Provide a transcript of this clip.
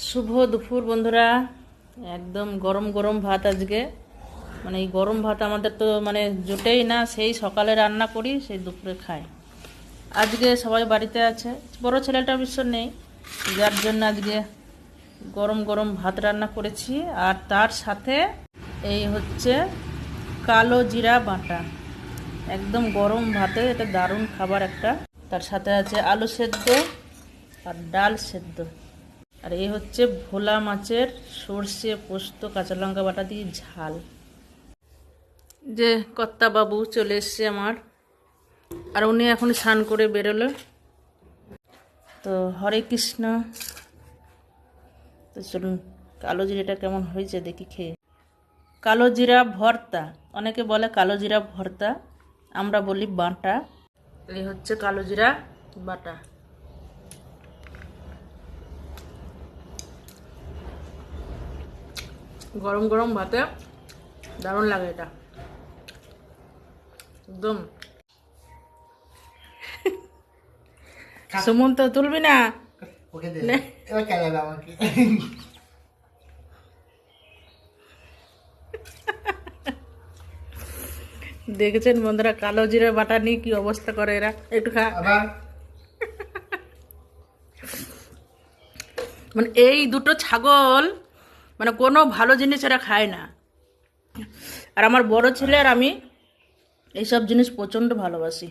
শুভ দুপুর বন্ধুরা। একদম গরম গরম ভাত আজকে। মানে এই গরম ভাত আমাদের তো মানে জোটেই না, সেই সকালে রান্না করি সেই দুপুরে খাই। আজকে সবাই বাড়িতে আছে, বড় ছেলেটা অবশ্য নেই, যার জন্য আজকে গরম গরম ভাত রান্না করেছি। আর তার সাথে এই হচ্ছে কালো জিরা বাটা, একদম গরম ভাতে এটা দারুণ খাবার একটা। তার সাথে আছে আলু সেদ্ধ আর ডাল সেদ্ধ। আর এই হচ্ছে ভোলা মাছের সর্ষে পোস্ত কাঁচা লঙ্কা বাটা দিয়ে ঝাল। যে কর্তা বাবু চলে এসছে আমার, আর উনি এখন স্নান করে বেরোলো। তো হরে কৃষ্ণ। তো চলুন কালো জিরাটা কেমন হয়েছে দেখি খেয়ে। কালো জিরা ভর্তা, অনেকে বলে কালো জিরা ভর্তা, আমরা বলি বাটা। এই হচ্ছে কালো জিরা বাটা। গরম গরম ভাতে দারুণ লাগে এটা একদম। সুমন তো তুলবি না, ওকে দে, নে। এবার খেলাবে আমাকে। দেখেছেন বন্ধুরা কালো জিরা বাটা নিয়ে কি অবস্থা করে এরা। একটু খা। আবার মানে এই দুটো ছাগল মানে কোনো ভালো জিনিস এরা খায় না। আর আমার বড় ছেলে আর আমি এইসব জিনিস প্রচণ্ড ভালোবাসি।